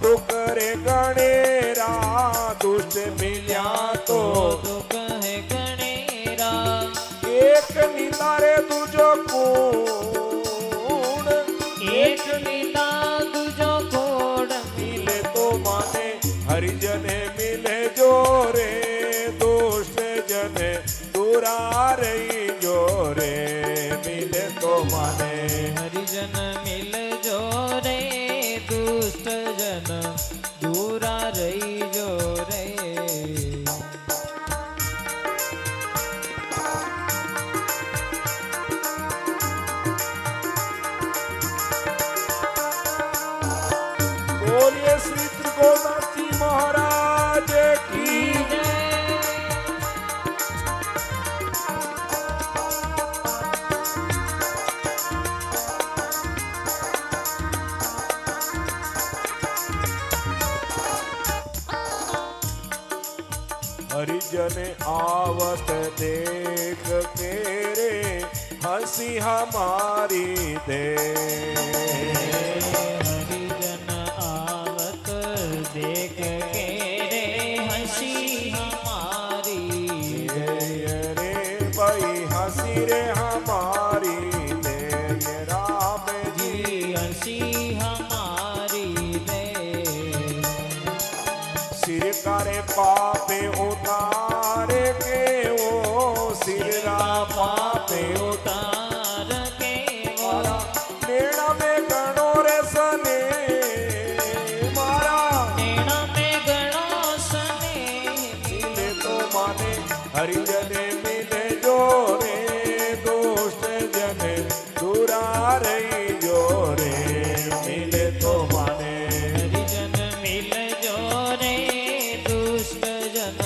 दुख रे गणेरा, दुष्ट मिल्या तो दुख है गणेरा। एक निंदा रे दूजो कूड़, एक निंदा दूजो कोड। मिले तो माने हरिजने मिले जो रे, दुष्ट जने दूरा रही जो रे, मिले तो माने हरिजन मिल जो रे, दुष्ट जन दूरा रही जो रे। बोलिए श्री त्रिकोणनाथ जी महाराज की जय। हरिजन आवत देख के रे, हंसी हमारी दे। हरिजन आवत देख के रे, हंसी हमारी रे भाई हंसी रे हमारी दे, ये राम जी हंसी हमारी दे। सिर करे पापे उतारे के वो, सिर रा पापे उतार के वो, मारा नेड़ा में गणो रे सने, मारा नैना में गणो सने। मिले तो माने हरिजने मिले जो रे, दुष्ट जने दूरा रही जो रे, मिले तो माने हरिजन मिल जो रे, दुष्ट जन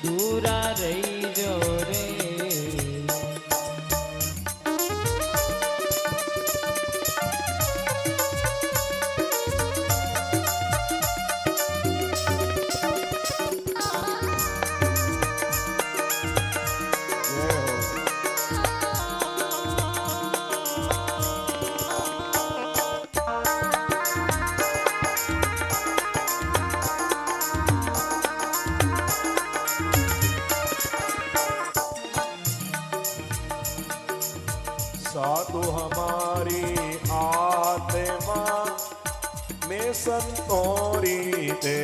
दूरा रही जो रे। साधु हमारी आत्मा में संतोरी दे,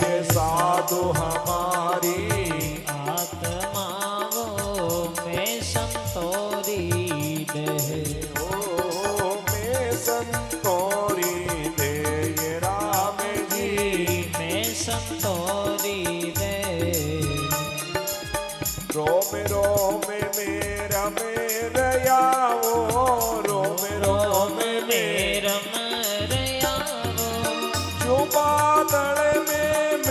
ये साधु हमारी आत्मा वो में संतोरी दे। ओ में संतोरी दे, ये राम जी में संतोरी दे। रोम रोम मेरा मेरया वो, रोम रोम मेरा मरया वो, जो बादल में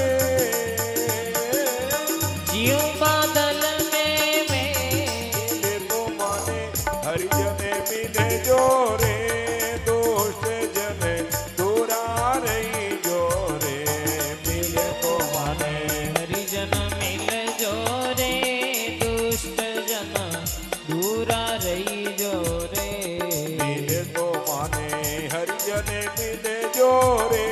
जीव बादल में मिले तो माने हरिजने मिले जो रे, दुष्ट जने दूरा रही जो रे, मिले तो माने हरिजन मिल जो रे, दुष्ट जन दूरा रही जो रे। मिले तो माने हरिजने मिले जो रे,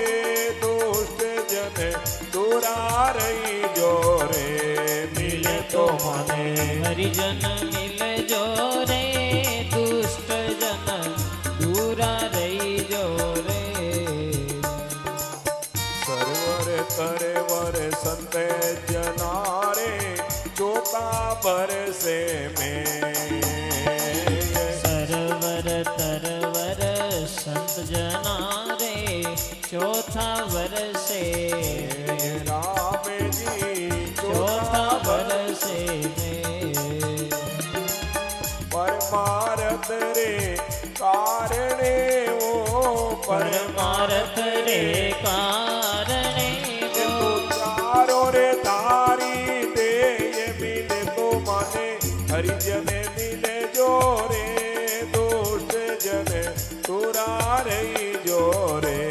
दुष्ट जने दूरा रही जो रे, मिले तो माने हरिजन मिल जो रे, दुष्ट जन दूरा रही जो रे। सरवर करवर संत जनारे, चौथा बरसे में सरवर तरवर संत जना रे, चौथा वर्षे राम जी चौथा वर्षे में। परमारथ रे कारणे वो, परमारथ रे कारणे ये वो, तो चारों रे धारी दे, ये मिले तो माने हरिजने मिले जो रे, दुष्ट जने दूरा रही जो रे,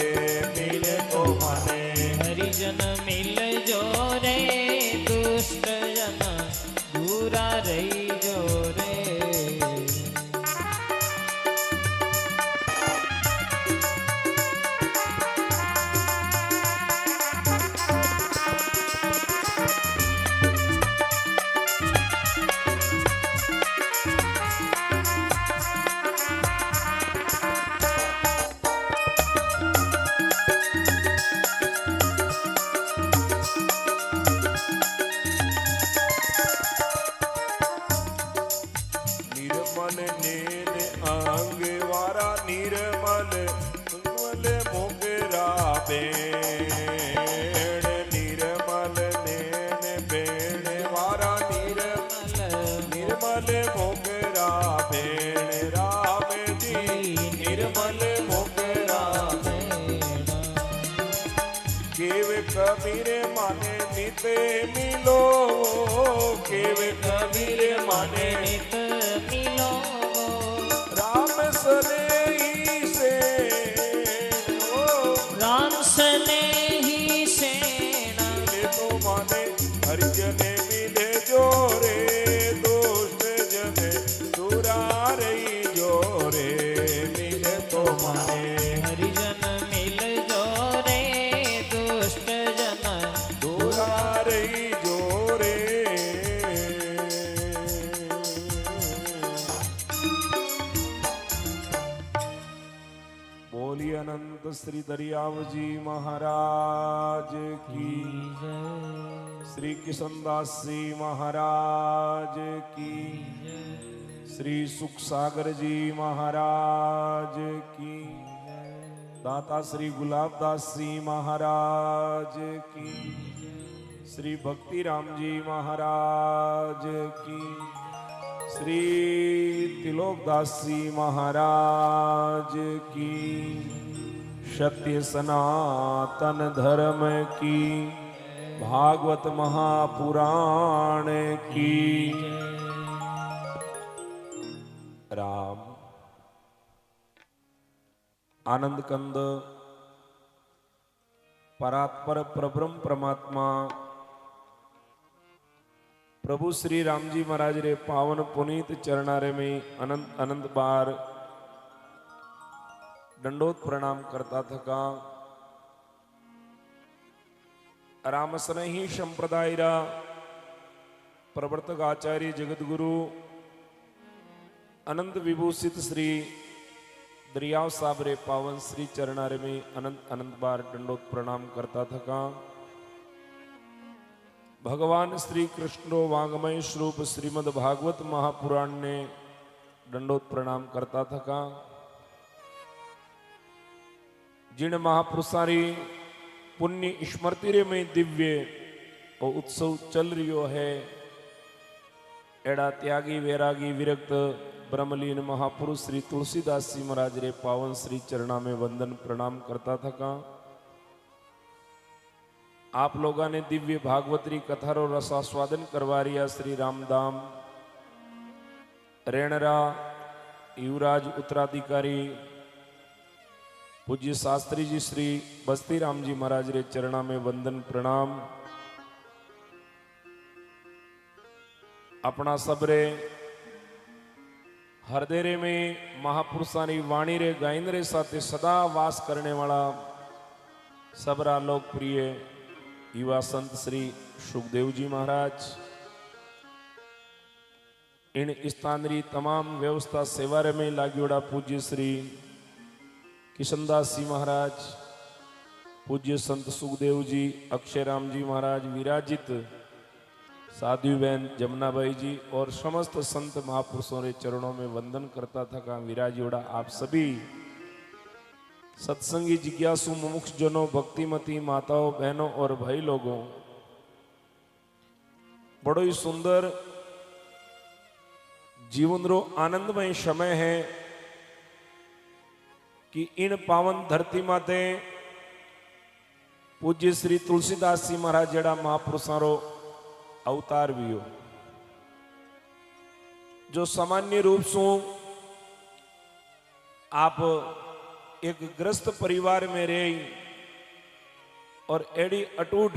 मिले तो माने हरिजन मिल जो रे, दुष्ट जन दूरा रही जो रे। ભેણ નિર્મલ નેન ભેણ વારા નિર્મલ મોગરા ભેણ રામજી નિર્મલ મોગરા કેવ કબીર માને નિતે મિલો કેવ કબીર માને નિત મિલો રામ સને સે રામ સ્નેહી સેના મિલે તો માને હરિજને મિલે જોરે દોષ જને સુરારઈ જોરે મિલે તો માને હરિજન મિલજો રે દુષ્ટ જન સુરારઈ જોરે બોલી અનંત શ્રી દરિયાવજી મહારાજ કી શ્રી કિશનદાસજી મહારાજ કી શ્રી સુખસાગરજી મહારાજ કી દાતા શ્રી ગુલાબદાસજી મહારાજ કી શ્રી ભક્તિરામજી મહારાજ કી શ્રી तिलोकदासजी महाराज की सत्य सनातन धर्म की भागवत महापुराण की राम आनंद कंद परात्पर परब्रह्म परमात्मा प्रभु श्री रामजी महाराज रे पावन पुनीत चरणारे में अनंत अनंत बार दंडोत प्रणाम करता थका रामस्नेही संप्रदाय रा प्रवर्तक आचार्य जगतगुरु अनंत विभूषित श्री दरियाव साहब रे पावन श्री चरणारे में अनंत अनंत बार दंडोत प्रणाम करता थका भगवान श्री कृष्णो वांगमय स्वरूप श्रीमद् भागवत महापुराण ने दंडोत प्रणाम करता थका जिन महापुरुषारी पुण्य स्मृति रे में दिव्य और उत्सव चल रियो है एड़ा त्यागी वैरागी विरक्त ब्रह्मलीन महापुरुष श्री तुलसीदास जी महाराज रे पावन श्री चरणा में वंदन प्रणाम करता थका आप लोगों ने दिव्य भागवतरी कथारो रसास्वादन करवा रिया श्री रामधाम रेणरा युवराज उत्तराधिकारी पूज्य शास्त्री जी श्री बस्ती राम जी महाराज रे चरणा में वंदन प्रणाम अपना सबरे हृदय में महापुरुषानी वाणी रे गायन रे साथे सदा वास करने वाला सबरा लोकप्रिय युवा संत श्री सुखदेव जी महाराज इन स्थानरी तमाम व्यवस्था सेवा में लाग्योड़ा पूज्य श्री किशनदास जी महाराज पूज्य संत सुखदेव जी अक्षयराम जी महाराज विराजित साधु बहन जमुनाबाई जी और समस्त संत महापुरुषों के चरणों में वंदन करता था विराजियोड़ा आप सभी सत्संगी जिज्ञासु मुमुक्ष जनों भक्तिमती माताओं बहनों और भाई लोगों बड़ो ही सुंदर जीवन रो आनंदमय समय है कि इन पावन धरती माते पूज्य श्री तुलसीदास जी महाराज जेड़ा महापुरुषों रो अवतार भी हो जो सामान्य रूप से आप एक ग्रस्त परिवार में रहे और एडी अटूट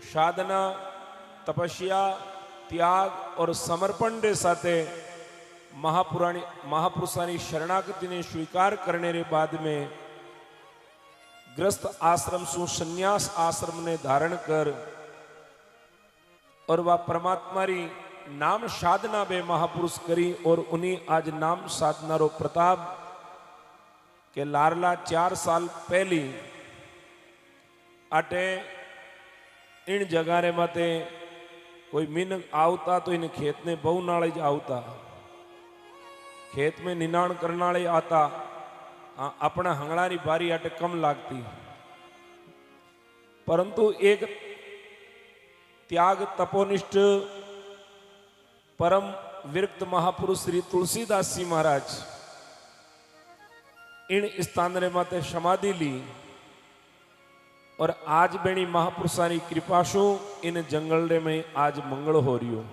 साधना तपस्या त्याग और समर्पण के साथे महापुरुषानी शरणागति ने स्वीकार करने के बाद में ग्रस्त आश्रम सु संन्यास आश्रम ने धारण कर और वह परमात्मा री नाम साधना बे महापुरुष करी और उन्हीं आज नाम साधना रो प्रताप के लारला 4 साल पहली अटे इन जगह रे माते कोई मीन आवता तो इन खेत ने बहु नाले आवता खेत में निनाण करनाले आता अपना हंगड़ा री बारी अटे कम लागती परंतु एक त्याग तपोनिष्ठ परम विरक्त महापुरुष श्री तुलसीदास जी महाराज इन स्थान रे माते समाधि ली और आज बेणी महापुरुषानी कृपा शू इन जंगल रे में आज मंगल हो रियो।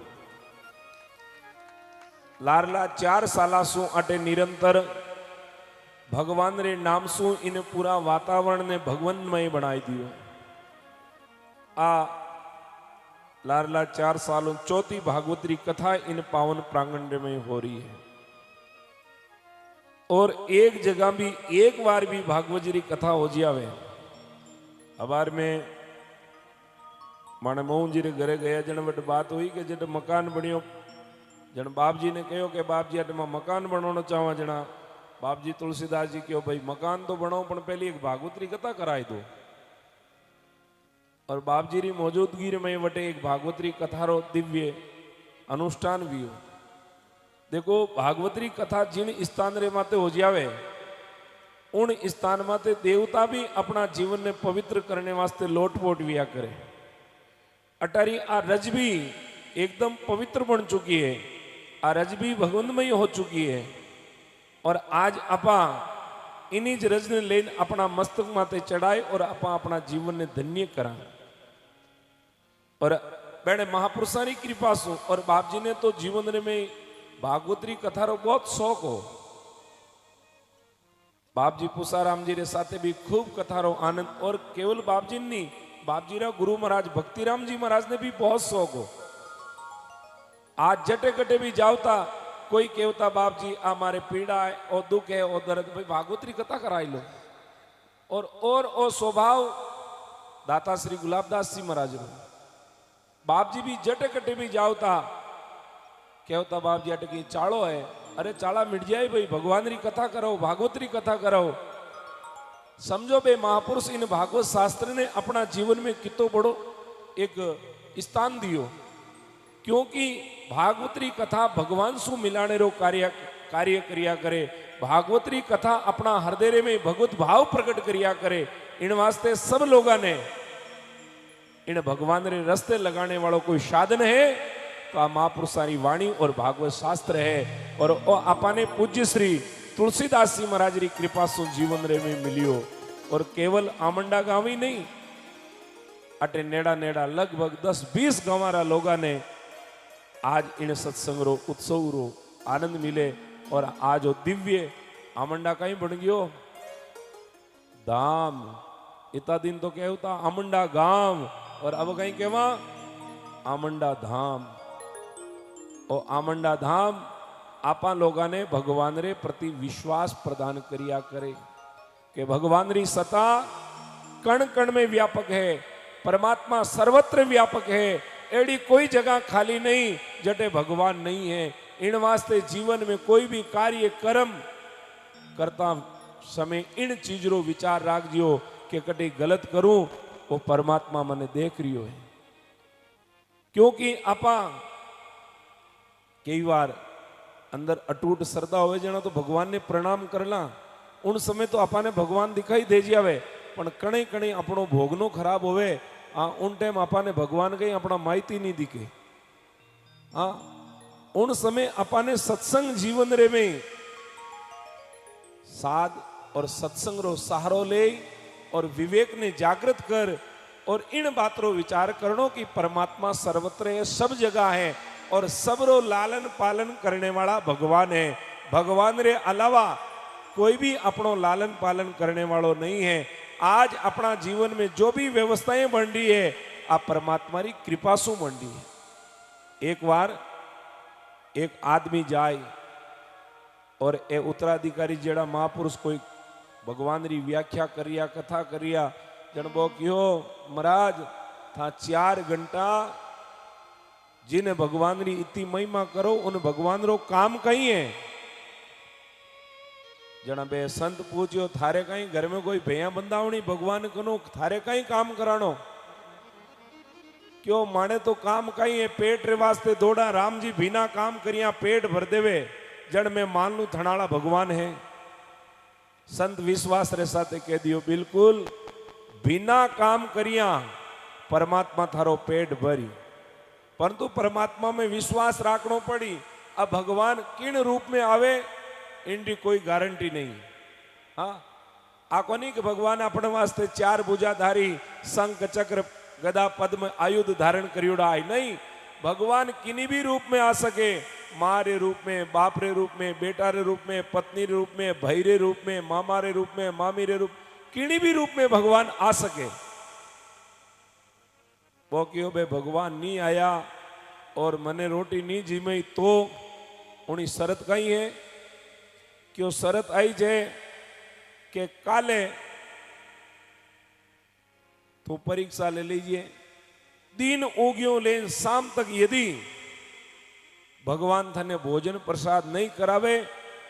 लारला 4 साला सु अटे निरंतर भगवान रे नाम सु इन पूरा वातावरण ने भगवनमय बनाई दियो। आ लारला 4 सालों चौथी भागवतरी कथा इन पावन प्रांगण में हो रही है और एक जगह भी एक बार भी भागवत जी कथा हो जावे। अबार में माने मोहन जी रे घरे गया जन वट बात हुई कि जब मकान बनियो जन बाप जी ने कहो कि बाप जी अट में मकान बनाना चाहवा जना बाप जी तुलसीदास जी कहो भाई मकान तो बनाओ पण पहली एक भागवतरी कथा कराई दो। और बाप जी री मौजूदगी में वटे एक भागवतरी कथा रो दिव्य अनुष्ठान भी हो। देखो भागवतरी कथा जिन स्थान रे माते हो जावे उन स्थान माते देवता भी अपना जीवन ने पवित्र करने वास्ते लोटपोट विया करे। अटारी आ रज भी एकदम पवित्र बन चुकी है, आ रज भी भगवंतमय हो चुकी है और आज अपा इन्हीं रज ने लेन अपना मस्तक माते चढ़ाए और अपा अपना जीवन ने धन्य करा। और बेने महापुरुषानी कृपा सु और बाप जी ने तो जीवन में भागवतरी कथा रो बहुत शौक हो। बाप जी पुषाराम जी रे साथे भी खूब कथा रो आनंद और केवल बाप जी नहीं बाप जी रा गुरु महाराज भक्तिराम जी महाराज ने भी बहुत शौक हो। आज जटे कटे भी जावता कोई केवता बाप जी आ मारे पीड़ा है और दुख है और दर्द भाई भागवतरी कथा कराई लो। और स्वभाव दाता श्री गुलाबदास जी महाराज रो बाप जी भी जटे कटे भी जावता कहता बाप जी अटकी चाड़ो है अरे चाड़ा मिट जाए भाई भगवान री कथा करो भागवतरी कथा करो। समझो बे महापुरुष इन भागवत शास्त्र ने अपना जीवन में कितो बड़ो एक स्थान दियो क्योंकि भागवतरी कथा भगवान सु मिलाने रो कार्य करिया करे। भागवतरी कथा अपना हृदय में भगवत भाव प्रकट करिया करे। इन वास्ते सब लोगों ने इन भगवान रे रस्ते लगाने वालों कोई साधन है तो आ महापुरुषारी वाणी और भागवत शास्त्र है। और आपाने पूज्य श्री तुलसीदास जी महाराज री कृपा सु जीवन रे में मिलियो। और केवल आमंडा गांव ही नहीं अटे नेड़ा नेड़ा लगभग 10-20 गांवारा लोगा ने आज इन सत्संग रो उत्सव रो आनंद मिले। और आज वो दिव्य आमंडा कहीं बन गयो धाम। इतना दिन तो क्या होता आमंडा गांव और अब कहीं कहवा आमंडा धाम। और आमंडा धाम आपा लोगा ने भगवान रे प्रति विश्वास प्रदान करिया करे कि भगवान री सत्ता कण कण में व्यापक है। परमात्मा सर्वत्र व्यापक है। एड़ी कोई जगह खाली नहीं जटे भगवान नहीं है। इन वास्ते जीवन में कोई भी कार्य कर्म करता समय इन चीजों विचार राख दियो कि कटे गलत करूं वो परमात्मा मने देख रियो है। क्योंकि आपा कई बार अंदर अटूट श्रद्धा हो जना तो भगवान ने प्रणाम करला उन समय तो आपाने भगवान दिखाई दे जावे पण कणे कणे अपनो भोगनो खराब होवे उन टाइम आपाने भगवान कहीं अपना माहिती नहीं दिखे। उन समय आपाने सत्संग जीवन रे में साध और सत्संग रो सहारो ले और विवेक ने जागृत कर और इन बात रो विचार करनो कि परमात्मा सर्वत्र है सब जगह है और सबरो लालन पालन करने वाला भगवान है। भगवान रे अलावा कोई भी अपनो लालन पालन करने वालों नहीं है। आज अपना जीवन में जो भी व्यवस्थाएं बन रही है आप परमात्मा की कृपा से बन रही है। एक बार एक आदमी जाए और ए उत्तराधिकारी जेड़ा महापुरुष कोई भगवान री व्याख्या करिया कथा करिया जनबो क्यों महाराज था 4 घंटा जिन्हें भगवान री इतनी महिमा करो उन भगवान रो काम कहीं है। जना बे संत पूछो थारे कहीं घर में कोई भैया बंदावणी भगवान कनो थारे कहीं काम करानो क्यों माने तो काम कहीं है पेट रे वास्ते दौड़ा राम जी बिना काम करिया पेट भर देवे जड़ में मान लू थनाला भगवान है। संत विश्वास रे साथे कह दियो बिल्कुल बिना काम करिया परमात्मा थारो पेट भरी, परंतु परमात्मा में विश्वास राखनो पड़ी। अब भगवान किन रूप में आवे इनकी कोई गारंटी नहीं। हाँ, आ कोनी कि भगवान अपने वास्ते चार भुजाधारी शंख चक्र गदा पद्म आयुध धारण करियोड़ा है, नहीं। भगवान किन्हीं भी रूप में आ सके, माँ रे रूप में, बाप रे रूप में, बेटा रे रूप में, पत्नी रे रूप में, भाई रे रूप में, मामा रे रूप में, मामी रे रूप, किन्हीं भी रूप में भगवान आ सके। वो क्यों बे भगवान नहीं आया और मने रोटी नहीं जीमई तो उनी शरत कही है क्यों शरत आई जे के काले तो परीक्षा ले लीजिए, दिन उग्यो ले शाम तक यदि भगवान थने भोजन प्रसाद नहीं करावे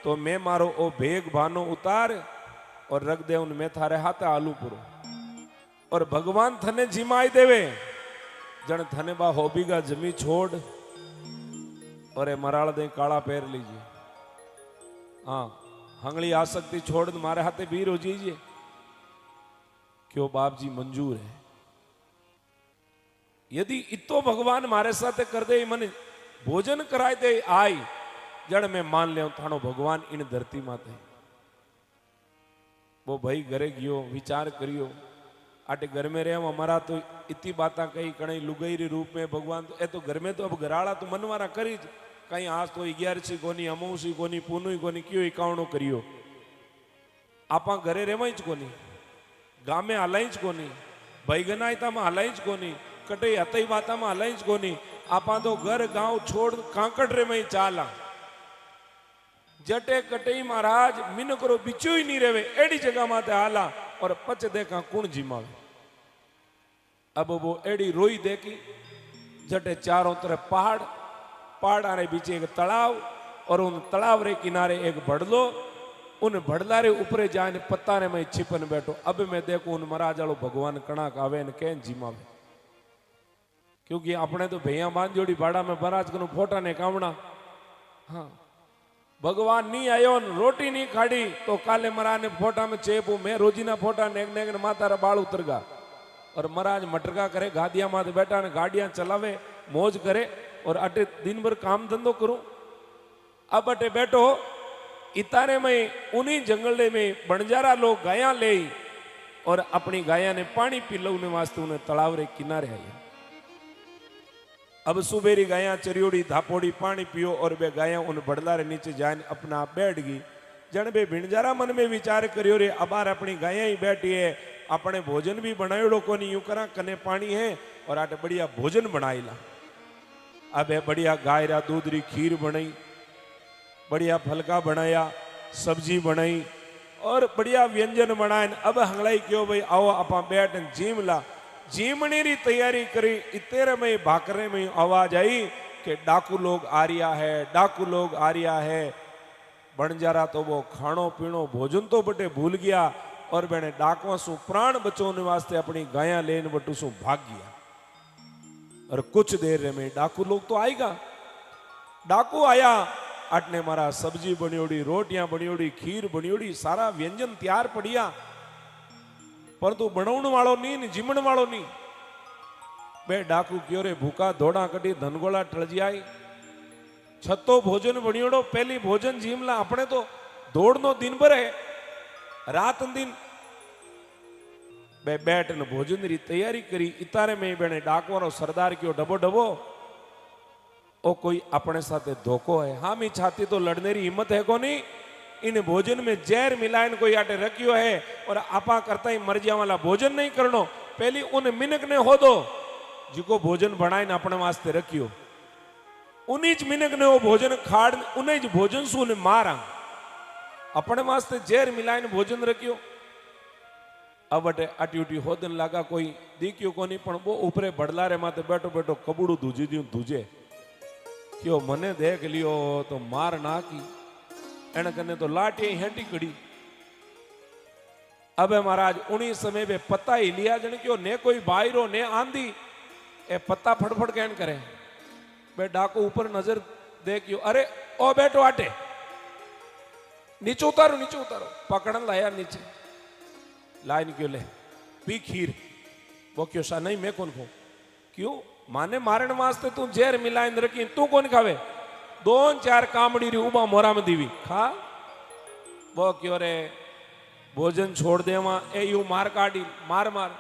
तो मैं मारो ओ भेग भानो उतार और रख दे उन में थारे हाथे आलू पुरो, और भगवान थने जिमाई देवे जन थने बा होबीगा जमी छोड़ और मराल दे काला पैर लीजिए। हाँ, हंगली आसक्ति छोड़ मारे हाथे बीर हो जीजिए, क्यों बाप जी मंजूर है। यदि इतो भगवान मारे साथे कर दे, मन भोजन कराए दे आई जड़ में मान ले थानो भगवान इन धरती माते। वो भाई घरे गयो विचार करियो, आटे घर में रहे हमारा तो इतनी बात कही कहीं लुगई रे रूप में भगवान तो ए तो घर में तो अब घराड़ा तो मनवारा करी कहीं आज तो 11सी कोनी अमौसी कोनी पूनु कोनी क्यों इकावणो करियो। आपा घरे रेवाई ज कोनी, गामे हलाई ज कोनी, भाई गनायता में हलाई ज कोनी, कटई हतई बाता में हलाई ज कोनी। आपा तो घर गांव छोड़ कांकड़ रे में चाला जटे कटई महाराज मिनकरो बिचो ही नहीं रेवे एडी जगह माते आला और पच देखा कुण जिमावे। अब वो एडी रोई देखी जटे चारों तरफ पहाड़, पहाड़ रे बीच एक तालाब और उन तालाब रे किनारे एक भड़लो, उन भड़ला रे ऊपरे जाने पत्ता रे में छिपन बैठो। अब मैं देखो उन महाराज आलो भगवान कणाक आवे ने कैन जिमावे, क्योंकि अपने तो भैया बांध जोड़ी भाड़ा में महाराज को फोटा ने कामना। हाँ, भगवान नहीं आयो रोटी नहीं खाड़ी तो काले महाराज ने फोटा में चेपू मैं रोजी ना फोटा नेक नेक ने माता रा बाल उतर गा और महाराज मटका करे गादिया माते बैठा ने गाड़ियां चलावे मौज करे और अटे दिन भर काम धंधो करूं। अब अटे बैठो इतारे में उन्हीं जंगले में बंजारा लोग गाया ले और अपनी गाया ने पानी पी लो उन्हें वास्ते उन्हें तालाब रे किनारे आया। अब सुबेरी गाया चरियोड़ी धापोड़ी पानी पियो और बे गाया उन बड़ला रे नीचे जान अपना बैठ गई। जन बे भिंडजारा मन में विचार करियो रे अबार अपनी गाया ही बैठी है, अपने भोजन भी बनायोड़ो को नहीं यूं करा कने पानी है और आटे बढ़िया भोजन बनाईला। अब बढ़िया गाय रा दूध री खीर बनाई, बढ़िया फलका बनाया, सब्जी बनाई और बढ़िया व्यंजन बनाए। अब हंगलाई क्यों भाई आओ अपा बैठ जीम ला, जीमनी री तैयारी करी। इतेरे में भाकरे में आवाज आई कि डाकू लोग आ रिया है, डाकू लोग आ रिया है। बणजारा तो वो खानो पीनो भोजन तो बटे भूल गया और बेने डाकुआ सु प्राण बचोने वास्ते अपनी गाया लेन बटू सु भाग गया। और कुछ देर में डाकू लोग तो आएगा। डाकू आया, अटने मारा सब्जी बनियोड़ी, रोटियां बनियोड़ी, खीर बनियोड़ी, सारा व्यंजन तैयार पड़िया, परंतु बनावण वालों नहीं, जीमण वालों नहीं। बे डाकू क्यों रे भूखा दौड़ा कटी धनगोला टळजियाई, छतो भोजन बनियोड़ो पहली भोजन जीमला। अपने तो दौड़नो दिन भर है, रात दिन बे बैठ ने भोजन री तैयारी करी। इतारे में बेने डाकवारो सरदार क्यों डबो डबो ओ कोई अपने साथे धोखो है। हाँ मी छाती तो लड़ने री हिम्मत है को नहीं, इन भोजन में जहर मिलाइन कोई आटे रखियो है और आपा करता ही मर्जिया वाला भोजन नहीं करनो। पहली उन मिनक ने हो दो जिको भोजन बनाइन अपने वास्ते रखियो, उन्हीं मिनक ने वो भोजन खाड़ उन्हीं भोजन सु ने मारा, अपने वास्ते जहर मिलाइन भोजन रखियो। अब अटे अटी उटी होदन लगा कोई दीक्यो को नहीं, पण वो ऊपरे बड़ला रे माते बैठो बैठो कबूड़ू दूजी दियो दूजे क्यों मने देख लियो तो मार ना की एने कने तो लाठी हेंटी कड़ी। अब महाराज उन्हीं समय पे पत्ता ही लिया जन क्यों ने कोई बाहरो ने आंधी ए पत्ता फड़फड़ कहन करे। बे डाको ऊपर नजर देखियो, अरे ओ बैठो आटे नीचे उतारो पकड़न लाया नीचे लाइन क्यों ले पी खीर। वो क्यों सा नहीं मैं कौन खाऊं? क्यों? माने मारण वास्ते तू जेर मिलाइन रखी तू कौन खावे? 2-4 कामड़ी री उबा मोरा में दीवी खा। वो क्यों रे भोजन छोड़ देवा ए यू मार काटी मार मार।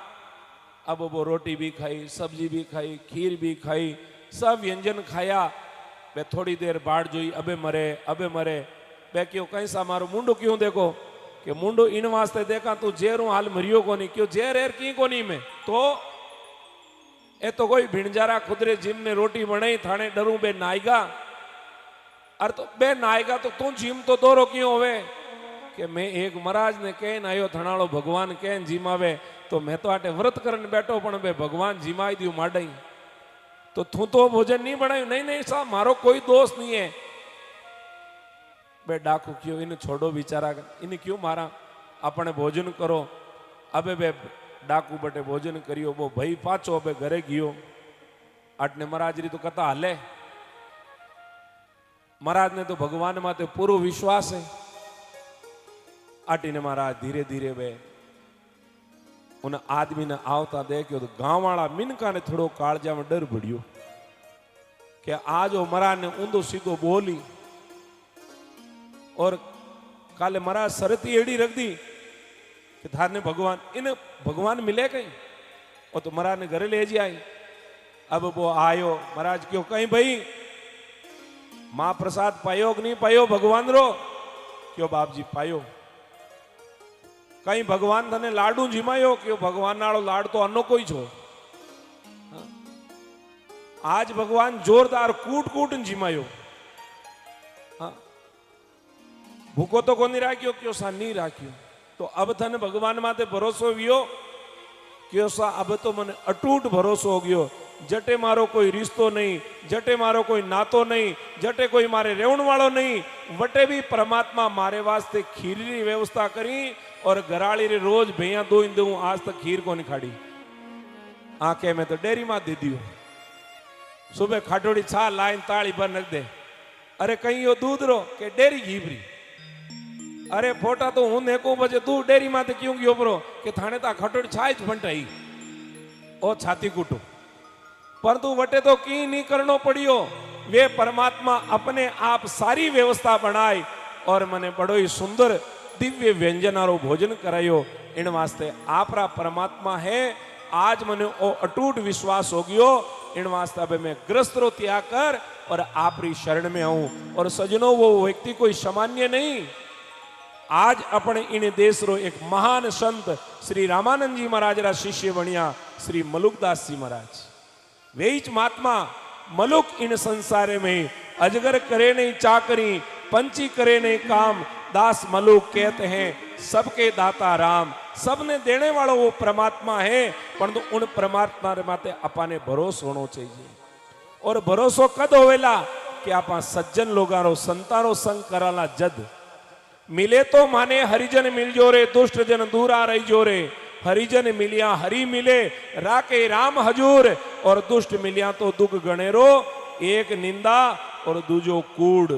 अब वो रोटी भी खाई, सब्जी भी खाई, खीर भी खाई, सब व्यंजन खाया। वे थोड़ी देर बाद जोई अबे मरे। वे क्यों कहीं सा मारो मुंडो क्यों देखो कि मुंडो इन वास्ते देखा तू जेरू हाल मरियो कोनी। क्यों जेर एर की कोनी में तो ए तो कोई भिणजारा खुदरे जिम ने रोटी बनाई थाने डरू बे नायगा। अरे तो बे नायगा तो तू जिम तो दोरो क्यों होवे कि मैं एक महाराज ने कहन आयो थनालो भगवान कहन जिमावे तो मैं तो आटे व्रत करने बैठो पण बे भगवान जिमाई दियो माडई तो तू तो भोजन नहीं बनायो। नहीं साहब मारो कोई दोष नहीं है। बे डाकू क्यों इन छोड़ो बिचारा इन क्यों मारा अपने भोजन करो। अबे बे डाकू बटे भोजन करियो वो भाई पाचो अबे घरे गियो। आटने महाराज री तो कथा हाले। महाराज ने तो भगवान माते पूरो विश्वास है। आटीने महाराज धीरे धीरे वे उन आदमी ने आवता देखियो तो गांव वाला मिनका ने थोड़ो कालजा में डर बढ़ियो कि आज वो महाराज ने ऊंधो सीधो बोली और काले महाराज शरती एड़ी रख दी कि थाने भगवान इन भगवान मिले कहीं। और तो महाराज ने घरे ले जी आई। अब वो आयो महाराज क्यों कहीं भाई मां प्रसाद पायो कि नहीं पायो भगवान रो? क्यों बाप जी पायो। कहीं भगवान तने लाडू जिमायो? क्यों भगवान नालो लाड तो अनोखो ही छो। आज भगवान जोरदार कूट कूट जिमायो। हाँ भूखो तो कोनी राख्यो क्यों सा नहीं राख्यो। तो अब थने भगवान माते भरोसो वियो क्यों सा अब तो मने अटूट भरोसो हो गयो। जटे मारो कोई रिश्तो नहीं, जटे मारो कोई नातो नहीं, जटे कोई मारे रेवण वालो नहीं। वटे भी परमात्मा मारे वास्ते खीर री व्यवस्था करी और घराड़ी रे रोज भैया दूं आज तक खीर को नहीं खाड़ी। आके मैं तो डेयरी मां दे दियो सुबह खाटोड़ी छा लाइन ताली पर रख दे। अरे कहीं यो दूध रो के डेयरी घीबरी। अरे फोटा तो हूं देखो बजे तू डेयरी माते क्यों गयो बरो कि थाने ता खटोड़ी छाई फंटाई ओ छाती कुटू। परंतु वटे तो की नहीं करनो पड़ियो। वे परमात्मा अपने आप सारी व्यवस्था बनाई और मने बड़ो ही सुंदर दिव्य व्यंजनारो भोजन करायो। इन वास्ते आपरा परमात्मा है। आज मने ओ अटूट विश्वास हो गयो। इन वास्ते अब मैं ग्रस्त रो त्याग कर और आपरी शरण में आऊं। और सजनों वो व्यक्ति कोई सामान्य नहीं। आज अपने इन देश रो एक महान संत श्री रामानंद जी महाराज रा शिष्य बनिया श्री मलुकदास जी महाराज। वेच महात्मा मलुक इन संसारे में अजगर करे नहीं चाकरी, पंची करे नहीं काम, दास मलुक कहते हैं सबके दाता राम। सबने देने वाला वो परमात्मा है। परंतु उन परमात्मा रे माते अपाने भरोसो होना चाहिए। और भरोसो कद होवेला कि आपा सज्जन लोगारो संतारो संग कराला जद मिले तो माने हरिजन मिल जो रे दुष्ट जन दूरा रही जो रे। हरिजन मिलिया हरि मिले राके राम हजूर और दुष्ट मिलिया तो दुख गणेरो एक निंदा और दूजो कूड़।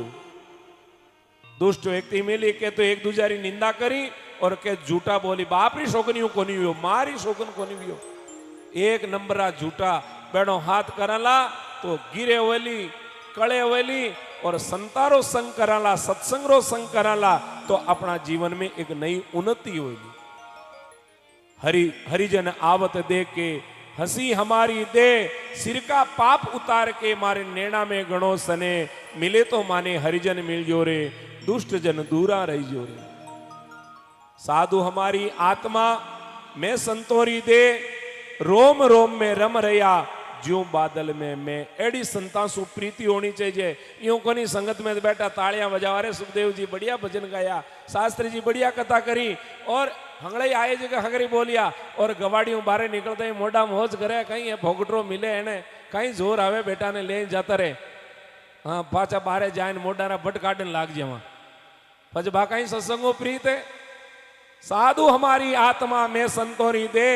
दुष्ट व्यक्ति मिली के तो एक दूसरी निंदा करी और के झूठा बोली बापरी शोकनी कोनी हुई मारी शोकन कोनी हुई। एक नंबरा झूठा बेड़ो हाथ कराला तो गिरे वेली कड़े वेली और संतारो संग कराला सत्संगरो संग कराला तो अपना जीवन में एक नई उन्नति होगी। हरिजन आवत दे के हंसी हमारी दे सिर का पाप उतार के मारे नैना में गणो सने मिले तो माने हरिजन मिल जो रे दुष्ट जन दूरा रही जो रे। साधु हमारी आत्मा में संतोरी दे रोम रोम में रम रया ज्यों बादल में मैं। एडी संता सु प्रीति होनी चाहिए। यूं कोनी संगत में बैठा तालियां बजा रहे सुखदेव जी बढ़िया भजन गाया, शास्त्री जी बढ़िया कथा करी और हंगड़े आए जगह हंगरी बोलिया और गवाड़ियों बारे निकलते ही मोटा मोज करे कहीं है भोगटरो मिले है कहीं जोर आवे बेटा ने ले जाता रहे। हाँ पाचा बारे जाए मोटा भट काटन लाग जावा पच बा कहीं सत्संगो प्रीत है। साधु हमारी आत्मा में संतोरी दे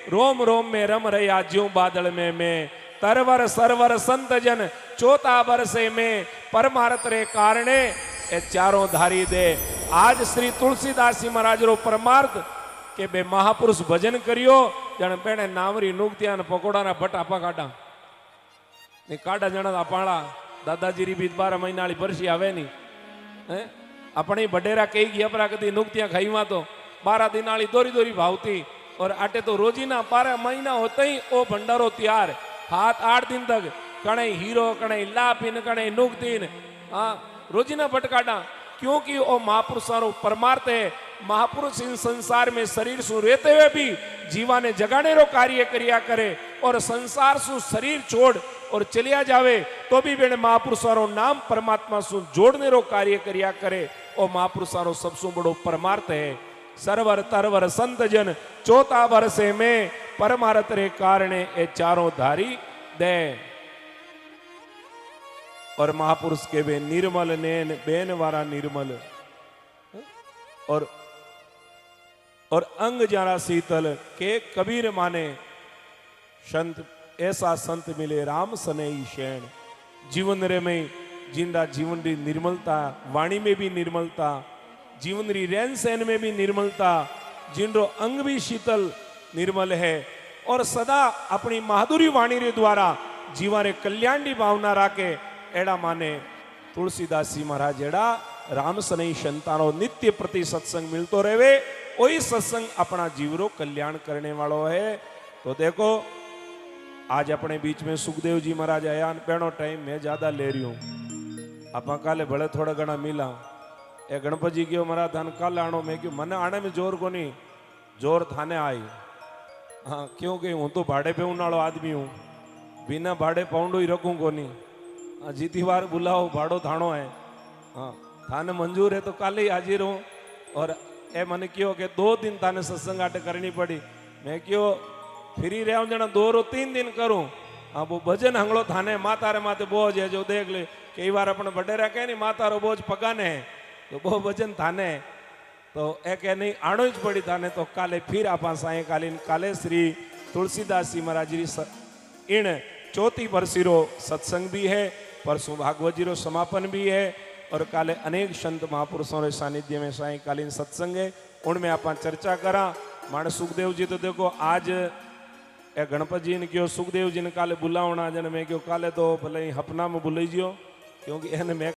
रोम रोम में रम रया ज्यों बादल में मैं। तरवर सरवर संत जन चौथा बरसे में परमार्थ रे कारणे ए चारों धारी दे। आज श्री तुलसीदास जी महाराज रो परमार्थ કે બે મહાપુરુષ ભજન કર્યો જણ પેણે નાવરી નુકત્યા ને પકોડાના ભટાપા કાઢા ને કાઢા જણા પાળા દાદાજીરી બીજ 12 મહિનાળી પરસી આવે ની હે अपनी बडेरा कही गया पर कदी नुकतियां खाई वहां तो 12 दिनाली दोरी दोरी भावती और आटे तो रोजीना 12 महीना होते ही ओ भंडारो तैयार 7-8 दिन तक कणे हीरो कणे लापिन कणे नुकतीन हाँ रोजीना भटकाटा क्योंकि ओ महापुरुषों परमार्थ है महापुरुष इन संसार में शरीर सु रहते हुए भी जीवा ने जगाने रो कार्य करिया करे और संसार सु शरीर छोड़ और चलिया जावे तो भी बेने महापुरुषों नाम परमात्मा सु जोड़ने रो कार्य करिया करे ओ महापुरुषों सबसे बड़ो परमार्थ है सरवर तरवर संत जन चौथा वर्षे में परमार्थ रे कारणे ए चारों धारी दे और महापुरुष के वे निर्मल नैन बेन वारा निर्मल और अंग जारा शीतल के कबीर माने संत ऐसा संत मिले राम सनेई शैण जीवन रे में जिंदा जीवन री निर्मलता वाणी में भी निर्मलता जीवन री रहन सहन में भी निर्मलता जिनरो अंग भी शीतल निर्मल है और सदा अपनी महादुरी वाणी रे द्वारा जीवा रे कल्याण की भावना राखे एड़ा माने तुलसीदास जी महाराज एड़ा राम सनेई संतानो नित्य प्रति सत्संग मिलतो रहे वही सत्संग अपना जीवरो कल्याण करने वालों है। तो देखो आज अपने बीच में सुखदेव जी महाराज आया पेणो टाइम मैं ज्यादा ले रही हूं आप काले भले थोड़ा घना मिला ए गणपत जी गयो महाराज थाने कल आनो मैं क्यों मन आने में जोर को नहीं जोर थाने आई हाँ क्योंकि हूँ तो भाड़े पे उनाड़ो आदमी हूँ बिना भाड़े पाउंडो ही रखूं को नहीं जीती बार बुलाओ भाड़ो थानो है हाँ थाने मंजूर है तो काले ही हाजिर हूँ और ए मन क्यों के 2 दिन थाने सत्संग आटे करनी पड़ी मैं क्यों फ्री रहा जना 2-3 दिन करूं हाँ वो भजन हंगड़ो थाने माता रे माते बोझ है जो देख ले कई बार अपने बडेरा कहे नहीं माता रो बोझ पगाने है तो वो भजन थाने तो ए कह नहीं आनो ही पड़ी थाने तो काले फिर आप सायकालीन काले श्री तुलसीदास जी महाराज जी इन चौथी वर्षीरो सत्संग भी है परसों भागवत जी रो समापन भी है और काले अनेक संत महापुरुषों के सानिध्य में सायकालीन सत्संग है उनमें आप चर्चा करा माने सुखदेव जी तो देखो आज ए गणपत जी ने क्यों सुखदेव जी ने काले बुलावना जन मैं क्यों काले तो भले ही हपना में बुलाई जियो क्योंकि मैं